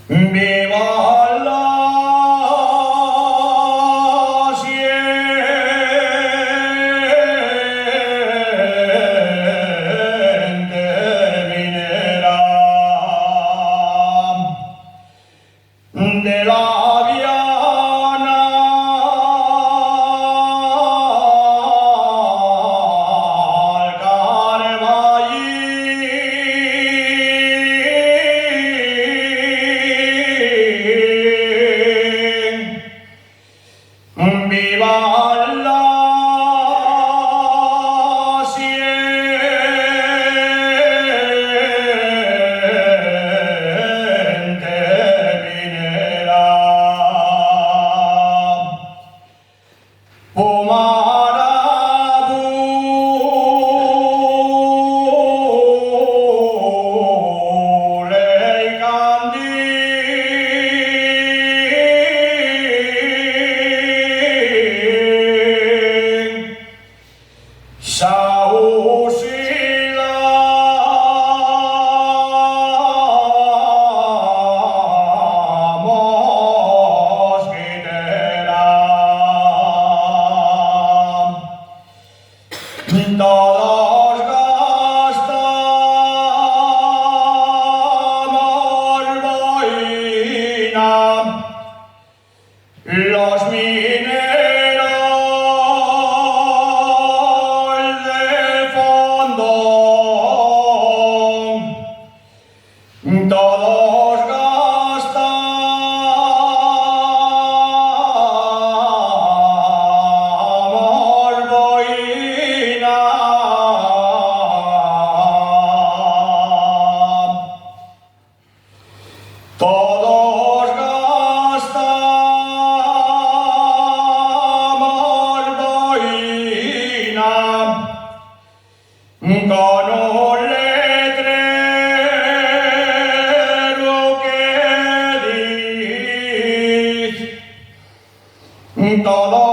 Viva la siente minera de la Viana al Carmallín. Viva la siente minera. Todos gastamos boina, los mineros de fondo, todos gastamos boina. Todos gastamos boina con un letrero que dice todos